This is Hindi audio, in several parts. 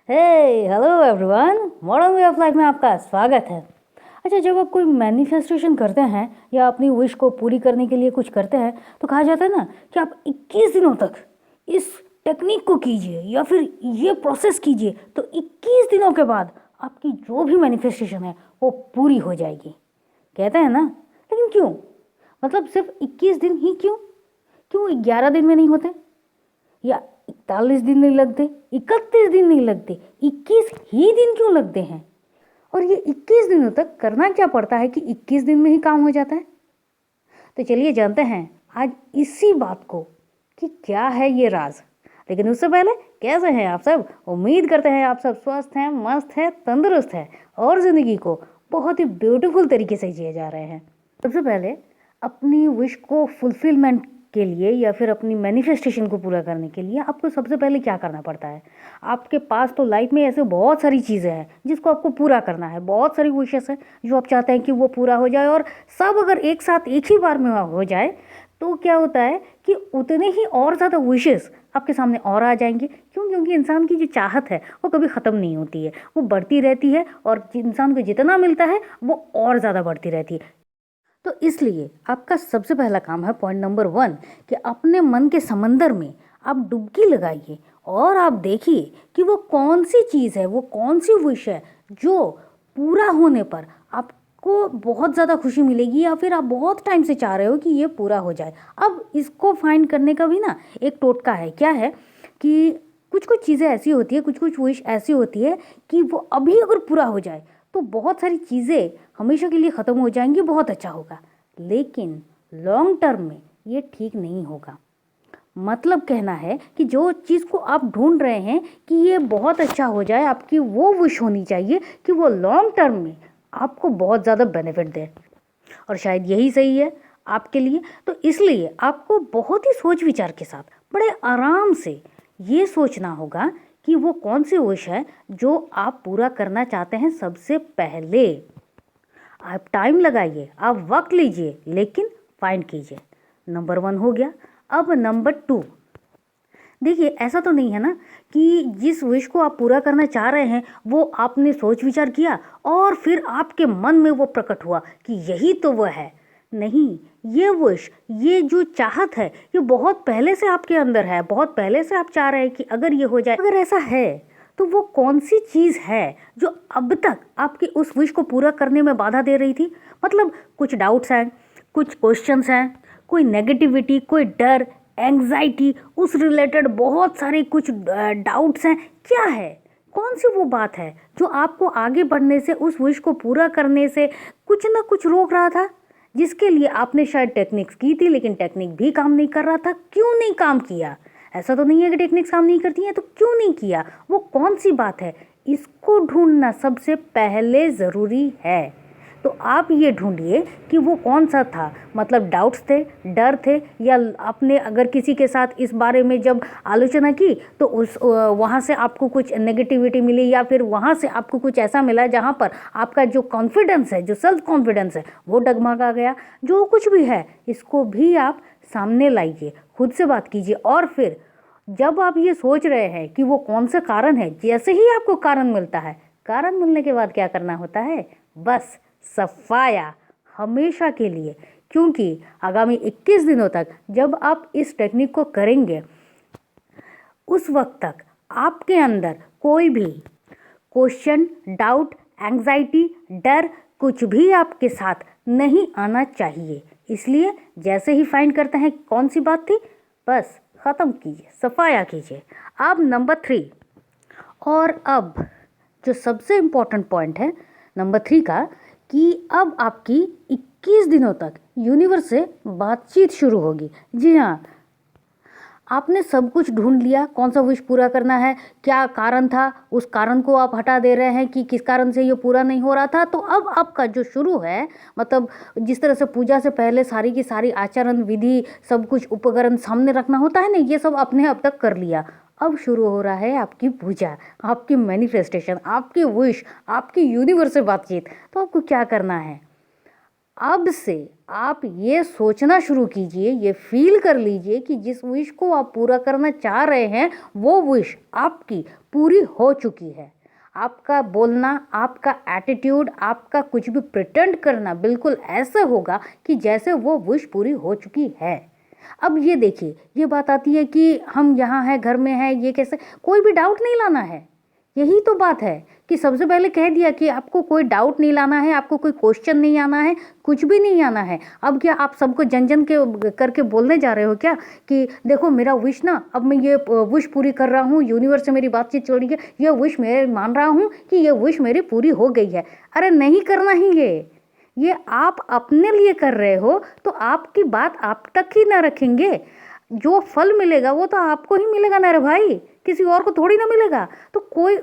Hey hello everyone, modern way of life में आपका स्वागत है। अच्छा, जब आप कोई मैनिफेस्टेशन करते हैं या अपनी विश को पूरी करने के लिए कुछ करते हैं तो कहा जाता है ना कि आप 21 दिनों तक इस टेक्निक को कीजिए या फिर ये प्रोसेस कीजिए, तो 21 दिनों के बाद आपकी जो भी मैनिफेस्टेशन है वो पूरी हो जाएगी, कहते हैं ना। लेकिन क्यों? मतलब सिर्फ 21 दिन ही क्यों? क्यों 11 दिन में नहीं होते या 41 दिन नहीं लगते, 31 दिन नहीं लगते, 21 ही दिन क्यों लगते हैं? और ये 21 दिनों तक करना क्या पड़ता है कि 21 दिन में ही काम हो जाता है? तो चलिए जानते हैं आज इसी बात को कि क्या है ये राज। लेकिन उससे पहले कैसे हैं आप सब? उम्मीद करते हैं आप सब स्वस्थ हैं, मस्त हैं, तंदुरुस्त हैं और ज़िंदगी को बहुत ही ब्यूटीफुल तरीके से जिए जा रहे हैं। सबसे पहले अपनी विश को फुलफिलमेंट के लिए या फिर अपनी मैनिफेस्टेशन को पूरा करने के लिए आपको सबसे पहले क्या करना पड़ता है? आपके पास तो लाइफ में ऐसे बहुत सारी चीज़ें हैं जिसको आपको पूरा करना है, बहुत सारी विशेस हैं जो आप चाहते हैं कि वो पूरा हो जाए, और सब अगर एक साथ एक ही बार में हो जाए तो क्या होता है कि उतने ही और ज़्यादा विशेस आपके सामने और आ जाएंगे। क्यों? क्योंकि इंसान की जो चाहत है वो कभी ख़त्म नहीं होती है, वो बढ़ती रहती है, और इंसान को जितना मिलता है वो और ज़्यादा बढ़ती रहती है। तो इसलिए आपका सबसे पहला काम है, पॉइंट नंबर 1, कि अपने मन के समंदर में आप डुबकी लगाइए और आप देखिए कि वो कौन सी चीज़ है, वो कौन सी विश है जो पूरा होने पर आपको बहुत ज़्यादा खुशी मिलेगी या फिर आप बहुत टाइम से चाह रहे हो कि ये पूरा हो जाए। अब इसको फाइंड करने का भी ना एक टोटका है। क्या है कि कुछ कुछ चीज़ें ऐसी होती है, कुछ कुछ विश ऐसी होती है कि वो अभी अगर पूरा हो जाए तो बहुत सारी चीज़ें हमेशा के लिए ख़त्म हो जाएंगी, बहुत अच्छा होगा। लेकिन लॉन्ग टर्म में ये ठीक नहीं होगा। मतलब कहना है कि जो चीज़ को आप ढूंढ रहे हैं कि ये बहुत अच्छा हो जाए, आपकी वो विश होनी चाहिए कि वो लॉन्ग टर्म में आपको बहुत ज़्यादा बेनिफिट दे, और शायद यही सही है आपके लिए। तो इसलिए आपको बहुत ही सोच विचार के साथ बड़े आराम से ये सोचना होगा कि वो कौन सी विश है जो आप पूरा करना चाहते हैं। सबसे पहले आप टाइम लगाइए, आप वक्त लीजिए, लेकिन फाइंड कीजिए। नंबर 1 हो गया। अब नंबर 2, देखिए ऐसा तो नहीं है ना कि जिस विश को आप पूरा करना चाह रहे हैं वो आपने सोच विचार किया और फिर आपके मन में वो प्रकट हुआ कि यही तो वो है। नहीं, ये विश, ये जो चाहत है, ये बहुत पहले से आपके अंदर है, बहुत पहले से आप चाह रहे हैं कि अगर ये हो जाए। अगर ऐसा है तो वो कौन सी चीज़ है जो अब तक आपकी उस विश को पूरा करने में बाधा दे रही थी? मतलब कुछ डाउट्स हैं, कुछ क्वेश्चंस हैं, कोई नेगेटिविटी, कोई डर, एंग्जाइटी, उस रिलेटेड बहुत सारे कुछ डाउट्स हैं। क्या है? कौन सी वो बात है जो आपको आगे बढ़ने से, उस विश को पूरा करने से कुछ ना कुछ रोक रहा था, जिसके लिए आपने शायद टेक्निक्स की थी लेकिन टेक्निक भी काम नहीं कर रहा था? क्यों नहीं काम किया? ऐसा तो नहीं है कि टेक्निक्स काम नहीं करती हैं, तो क्यों नहीं किया? वो कौन सी बात है? इसको ढूंढना सबसे पहले ज़रूरी है। तो आप ये ढूंढिए कि वो कौन सा था। मतलब डाउट्स थे, डर थे, या आपने अगर किसी के साथ इस बारे में जब आलोचना की तो उस वहाँ से आपको कुछ नेगेटिविटी मिली, या फिर वहाँ से आपको कुछ ऐसा मिला जहाँ पर आपका जो कॉन्फिडेंस है, जो सेल्फ कॉन्फिडेंस है, वो डगमगा गया। जो कुछ भी है इसको भी आप सामने लाइए, खुद से बात कीजिए, और फिर जब आप ये सोच रहे हैं कि वो कौन सा कारण है, जैसे ही आपको कारण मिलता है, कारण मिलने के बाद क्या करना होता है? बस सफाया, हमेशा के लिए। क्योंकि आगामी 21 दिनों तक जब आप इस टेक्निक को करेंगे, उस वक्त तक आपके अंदर कोई भी क्वेश्चन, डाउट, एंग्जाइटी, डर कुछ भी आपके साथ नहीं आना चाहिए। इसलिए जैसे ही फाइंड करते हैं कौन सी बात थी, बस ख़त्म कीजिए, सफाया कीजिए। अब नंबर 3, और अब जो सबसे इम्पोर्टेंट पॉइंट है नंबर 3 का, कि अब आपकी 21 दिनों तक यूनिवर्स से बातचीत शुरू होगी। जी हाँ, आपने सब कुछ ढूंढ लिया, कौन सा विश पूरा करना है, क्या कारण था, उस कारण को आप हटा दे रहे हैं कि किस कारण से ये पूरा नहीं हो रहा था। तो अब आपका जो शुरू है, मतलब जिस तरह से पूजा से पहले सारी की सारी आचरण विधि, सब कुछ उपकरण सामने रखना होता है ना, ये सब आपने अब तक कर लिया। अब शुरू हो रहा है आपकी पूजा, आपकी मैनिफेस्टेशन, आपकी विश, आपकी यूनिवर्स से बातचीत। तो आपको क्या करना है? अब से आप ये सोचना शुरू कीजिए, ये फील कर लीजिए कि जिस विश को आप पूरा करना चाह रहे हैं वो विश आपकी पूरी हो चुकी है। आपका बोलना, आपका एटीट्यूड, आपका कुछ भी प्रिटेंड करना बिल्कुल ऐसे होगा कि जैसे वो विश पूरी हो चुकी है। अब ये देखिए, ये बात आती है कि हम यहाँ हैं, घर में हैं, ये कैसे, कोई भी डाउट नहीं लाना है। यही तो बात है कि सबसे पहले कह दिया कि आपको कोई डाउट नहीं लाना है, आपको कोई क्वेश्चन नहीं आना है, कुछ भी नहीं आना है। अब क्या आप सबको जन जन के करके बोलने जा रहे हो क्या कि देखो मेरा विश ना, अब मैं ये विश पूरी कर रहा हूँ, यूनिवर्स से मेरी बातचीत चल रही है, ये विश मैं मान रहा हूँ कि ये विश मेरी पूरी हो गई है। अरे नहीं करना ही ये आप अपने लिए कर रहे हो तो आपकी बात आप तक ही ना रखेंगे। जो फल मिलेगा वो तो आपको ही मिलेगा ना रे भाई, किसी और को थोड़ी ना मिलेगा। तो कोई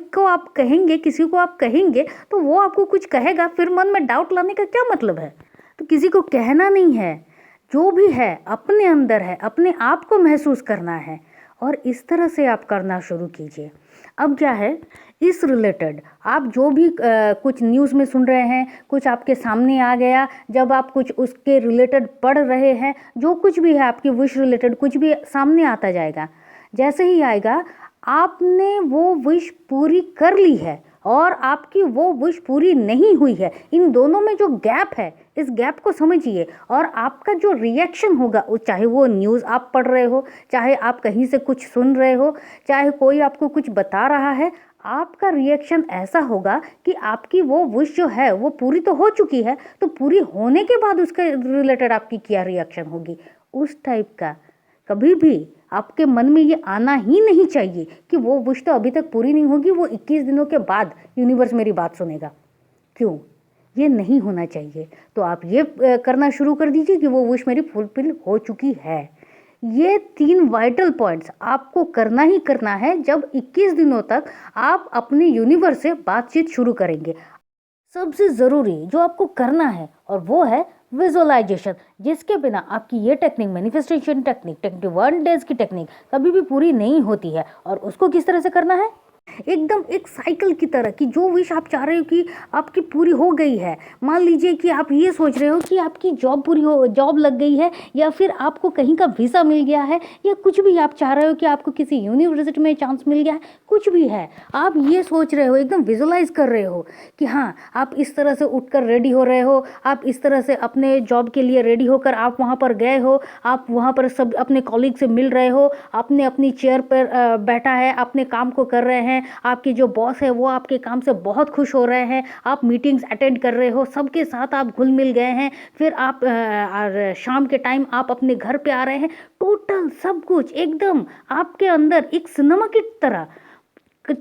को आप कहेंगे, किसी को आप कहेंगे तो वो आपको कुछ कहेगा, फिर मन में डाउट लाने का क्या मतलब है। तो किसी को कहना नहीं है, जो भी है अपने अंदर है, अपने आप को महसूस करना है और इस तरह से आप करना शुरू कीजिए। अब क्या है, इस रिलेटेड आप जो भी कुछ न्यूज़ में सुन रहे हैं, कुछ आपके सामने आ गया, जब आप कुछ उसके रिलेटेड पढ़ रहे हैं, जो कुछ भी है आपकी विश रिलेटेड कुछ भी सामने आता जाएगा। जैसे ही आएगा आपने वो विश पूरी कर ली है और आपकी वो विश पूरी नहीं हुई है, इन दोनों में जो गैप है इस गैप को समझिए और आपका जो रिएक्शन होगा, चाहे वो न्यूज़ आप पढ़ रहे हो, चाहे आप कहीं से कुछ सुन रहे हो, चाहे कोई आपको कुछ बता रहा है, आपका रिएक्शन ऐसा होगा कि आपकी वो विश जो है वो पूरी तो हो चुकी है, तो पूरी होने के बाद उसके रिलेटेड आपकी क्या रिएक्शन होगी, उस टाइप का। कभी भी आपके मन में ये आना ही नहीं चाहिए कि वो विश तो अभी तक पूरी नहीं होगी, वो 21 दिनों के बाद यूनिवर्स मेरी बात सुनेगा। क्यों, ये नहीं होना चाहिए। तो आप ये करना शुरू कर दीजिए कि वो विश मेरी फुलफिल हो चुकी है। ये 3 वाइटल पॉइंट्स आपको करना ही करना है जब 21 दिनों तक आप अपने यूनिवर्स से बातचीत शुरू करेंगे। सबसे ज़रूरी जो आपको करना है और वो है विजुअलाइजेशन, जिसके बिना आपकी ये टेक्निक, मैनिफेस्टेशन टेक्निक, 21 डेज की टेक्निक कभी भी पूरी नहीं होती है। और उसको किस तरह से करना है, एकदम एक साइकिल की तरह कि जो विश आप चाह रहे हो कि आपकी पूरी हो गई है। मान लीजिए कि आप ये सोच रहे हो कि आपकी जॉब लग गई है, या फिर आपको कहीं का वीज़ा मिल गया है, या कुछ भी आप चाह रहे हो कि आपको किसी यूनिवर्सिटी में चांस मिल गया है, कुछ भी है, आप ये सोच रहे हो, एकदम विजुअलाइज कर रहे हो कि हाँ आप इस तरह से उठकर रेडी हो रहे हो, आप इस तरह से अपने जॉब के लिए रेडी होकर आप वहाँ पर गए हो, आप वहाँ पर सब अपने कॉलीग से मिल रहे हो, आपने अपनी चेयर पर बैठा है, अपने काम को कर रहे हैं, आपके जो बॉस है वो आपके काम से बहुत खुश हो रहे हैं, आप मीटिंग्स अटेंड कर रहे हो, सबके साथ आप घुल मिल गए हैं, फिर आप शाम के टाइम आप अपने घर पे आ रहे हैं, टोटल सब कुछ एकदम आपके अंदर एक सिनेमा की तरह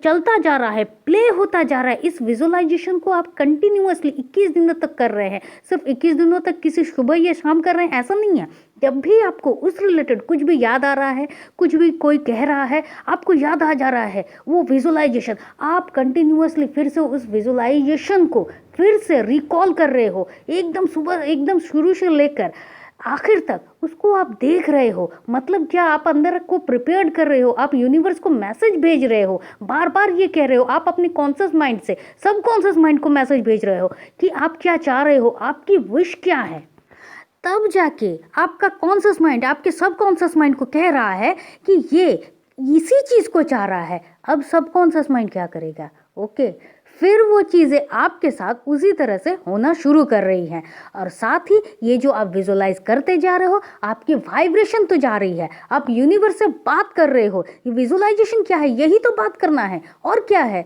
चलता जा रहा है, प्ले होता जा रहा है। इस विजुअलाइजेशन को आप कंटिन्यूअसली 21 दिनों तक कर रहे हैं। सिर्फ 21 दिनों तक किसी सुबह या शाम कर रहे हैं ऐसा नहीं है। जब भी आपको उस रिलेटेड कुछ भी याद आ रहा है, कुछ भी कोई कह रहा है, आपको याद आ जा रहा है वो विजुअलाइजेशन, आप कंटिन्यूअसली फिर से उस विजुअलाइजेशन को फिर से रिकॉल कर रहे हो, एकदम सुबह, एकदम शुरू से लेकर आखिर तक उसको आप देख रहे हो। मतलब क्या, आप अंदर को प्रिपेयर्ड कर रहे हो, आप यूनिवर्स को मैसेज भेज रहे हो, बार बार ये कह रहे हो, आप अपने कॉन्शियस माइंड से सब कॉन्शियस माइंड को मैसेज भेज रहे हो कि आप क्या चाह रहे हो, आपकी विश क्या है। तब जाके आपका कॉन्शियस माइंड आपके सब कॉन्शियस माइंड को कह रहा है कि ये इसी चीज़ को चाह रहा है। अब सब कॉन्शियस माइंड क्या करेगा, ओके, फिर वो चीज़ें आपके साथ उसी तरह से होना शुरू कर रही हैं। और साथ ही ये जो आप विजुअलाइज करते जा रहे हो, आपकी वाइब्रेशन तो जा रही है, आप यूनिवर्स से बात कर रहे हो। ये विजुअलाइजेशन क्या है, यही तो बात करना है और क्या है।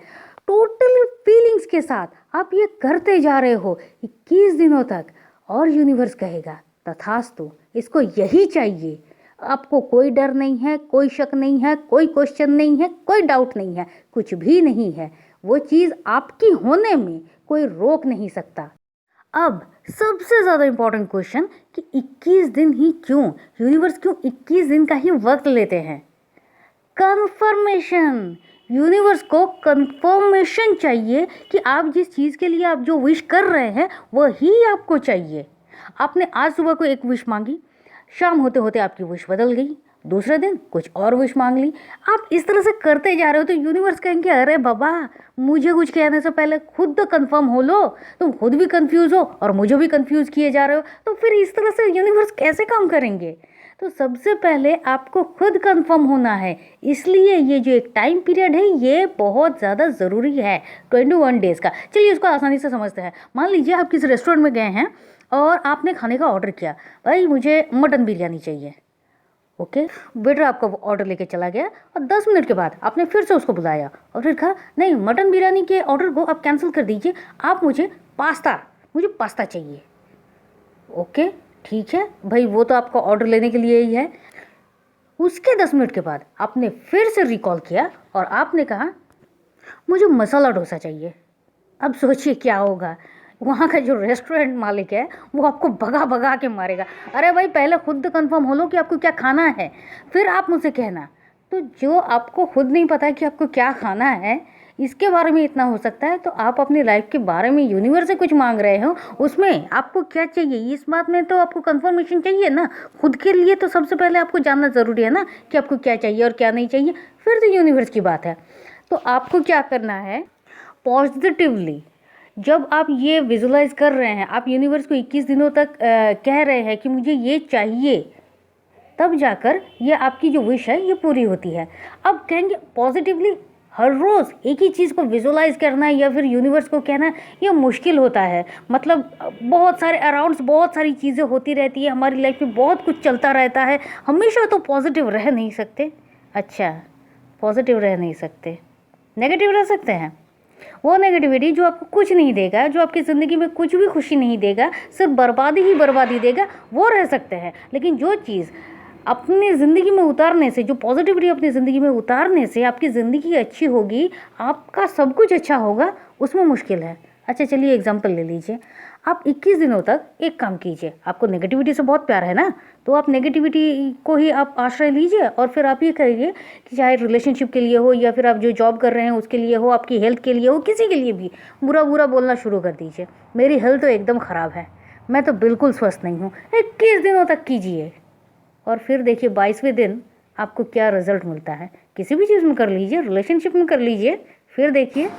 टोटल फीलिंग्स के साथ आप ये करते जा रहे हो 21 दिनों तक, और यूनिवर्स कहेगा तथास्तु, इसको यही चाहिए। आपको कोई डर नहीं है, कोई शक नहीं है, कोई क्वेश्चन नहीं है, कोई डाउट नहीं है, कुछ भी नहीं है। वो चीज़ आपकी होने में कोई रोक नहीं सकता। अब सबसे ज़्यादा इम्पोर्टेंट क्वेश्चन कि 21 दिन ही क्यों, यूनिवर्स क्यों 21 दिन का ही वक्त लेते हैं। कंफर्मेशन, यूनिवर्स को कंफर्मेशन चाहिए कि आप जिस चीज़ के लिए आप जो विश कर रहे हैं वही आपको चाहिए। आपने आज सुबह को एक विश मांगी, शाम होते होते आपकी विश बदल गई, दूसरे दिन कुछ और विश मांग ली। आप इस तरह से करते जा रहे हो तो यूनिवर्स कहेंगे अरे बाबा, मुझे कुछ कहने से पहले खुद तो कंफर्म हो लो। तुम खुद भी कंफ्यूज हो और मुझे भी कंफ्यूज किए जा रहे हो, तो फिर इस तरह से यूनिवर्स कैसे काम करेंगे। तो सबसे पहले आपको खुद कंफर्म होना है, इसलिए ये जो एक टाइम पीरियड है ये बहुत ज़्यादा ज़रूरी है 21 डेज़ का। चलिए इसको आसानी से समझते हैं। मान लीजिए आप किसी रेस्टोरेंट में गए हैं और आपने खाने का ऑर्डर किया, भाई मुझे मटन बिरयानी चाहिए। ओके, वेटर आपका ऑर्डर लेके चला गया और 10 मिनट के बाद आपने फिर से उसको बुलाया और फिर कहा नहीं, मटन बिरयानी के ऑर्डर को आप कैंसिल कर दीजिए, आप मुझे पास्ता चाहिए। ओके ठीक है भाई, वो तो आपका ऑर्डर लेने के लिए ही है। उसके 10 मिनट के बाद आपने फिर से रिकॉल किया और आपने कहा मुझे मसाला डोसा चाहिए। अब सोचिए क्या होगा, वहाँ का जो रेस्टोरेंट मालिक है वो आपको भगा भगा के मारेगा। अरे भाई पहले खुद कंफर्म हो लो कि आपको क्या खाना है, फिर आप मुझसे कहना। तो जो आपको खुद नहीं पता है कि आपको क्या खाना है, इसके बारे में इतना हो सकता है, तो आप अपनी लाइफ के बारे में यूनिवर्स से कुछ मांग रहे हो, उसमें आपको क्या चाहिए इस बात में तो आपको कंफर्मेशन चाहिए ना। खुद के लिए तो सबसे पहले आपको जानना ज़रूरी है ना कि आपको क्या चाहिए और क्या नहीं चाहिए, फिर तो यूनिवर्स की बात है। तो आपको क्या करना है, पॉजिटिवली जब आप ये विजुलाइज कर रहे हैं, आप यूनिवर्स को 21 दिनों तक कह रहे हैं कि मुझे ये चाहिए, तब जाकर ये आपकी जो विश है ये पूरी होती है। अब कहेंगे पॉजिटिवली हर रोज़ एक ही चीज़ को विजुलाइज करना है या फिर यूनिवर्स को कहना है, ये मुश्किल होता है। मतलब बहुत सारे अराउंड्स बहुत सारी चीज़ें होती रहती है, हमारी लाइफ में बहुत कुछ चलता रहता है, हमेशा तो पॉजिटिव रह नहीं सकते। अच्छा, पॉजिटिव रह नहीं सकते, नेगेटिव रह सकते हैं। वो नेगेटिविटी जो आपको कुछ नहीं देगा, जो आपकी ज़िंदगी में कुछ भी खुशी नहीं देगा, सिर्फ बर्बादी ही बर्बादी देगा, वो रह सकते हैं। लेकिन जो चीज़ अपनी ज़िंदगी में उतारने से, जो पॉजिटिविटी अपनी ज़िंदगी में उतारने से आपकी ज़िंदगी अच्छी होगी, आपका सब कुछ अच्छा होगा, उसमें मुश्किल है। अच्छा चलिए एग्जांपल ले लीजिए, आप 21 दिनों तक एक काम कीजिए। आपको नेगेटिविटी से बहुत प्यार है ना, तो आप नेगेटिविटी को ही आप आश्रय लीजिए और फिर आप ये करिए कि चाहे रिलेशनशिप के लिए हो या फिर आप जो जॉब कर रहे हैं उसके लिए हो, आपकी हेल्थ के लिए हो, किसी के लिए भी बुरा बुरा बोलना शुरू कर दीजिए। मेरी हेल्थ तो एकदम ख़राब है, मैं तो बिल्कुल स्वस्थ नहीं हूँ, 21 दिनों तक कीजिए और फिर देखिए 22वें दिन आपको क्या रिजल्ट मिलता है। किसी भी चीज़ में कर लीजिए, रिलेशनशिप में कर लीजिए, फिर देखिए।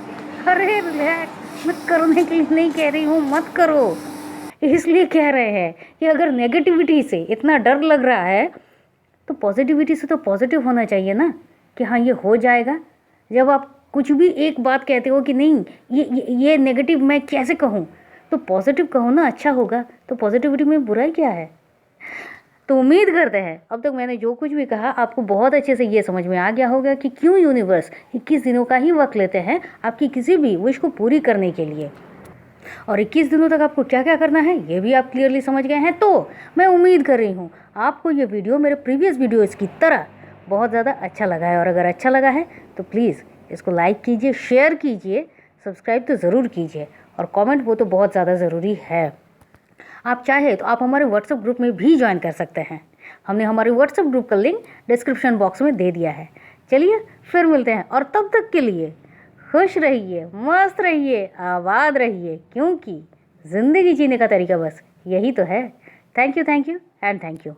अरे रिलैक्स, मैं करने के लिए नहीं कह रही हूँ, मत करो, इसलिए कह रहे हैं कि अगर नेगेटिविटी से इतना डर लग रहा है तो पॉजिटिविटी से तो पॉजिटिव होना चाहिए ना कि हाँ ये हो जाएगा। जब आप कुछ भी एक बात कहते हो कि नहीं ये नेगेटिव मैं कैसे कहूँ, तो पॉजिटिव कहो ना, अच्छा होगा। तो पॉजिटिविटी में बुराई क्या है। तो उम्मीद करते हैं अब तक मैंने जो कुछ भी कहा आपको बहुत अच्छे से ये समझ में आ गया होगा कि क्यों यूनिवर्स 21 दिनों का ही वक्त लेते हैं आपकी किसी भी विश को पूरी करने के लिए, और 21 दिनों तक आपको क्या क्या करना है ये भी आप क्लियरली समझ गए हैं। तो मैं उम्मीद कर रही हूँ आपको ये वीडियो मेरे प्रीवियस वीडियोज़ की तरह बहुत ज़्यादा अच्छा लगा है, और अगर अच्छा लगा है तो प्लीज़ इसको लाइक कीजिए, शेयर कीजिए, सब्सक्राइब तो ज़रूर कीजिए, और कमेंट वो तो बहुत ज़्यादा ज़रूरी है। आप चाहे तो आप हमारे व्हाट्सएप ग्रुप में भी ज्वाइन कर सकते हैं, हमने हमारे व्हाट्सएप ग्रुप का लिंक डिस्क्रिप्शन बॉक्स में दे दिया है। चलिए फिर मिलते हैं, और तब तक के लिए खुश रहिए, मस्त रहिए, आबाद रहिए, क्योंकि ज़िंदगी जीने का तरीका बस यही तो है। Thank you and thank you.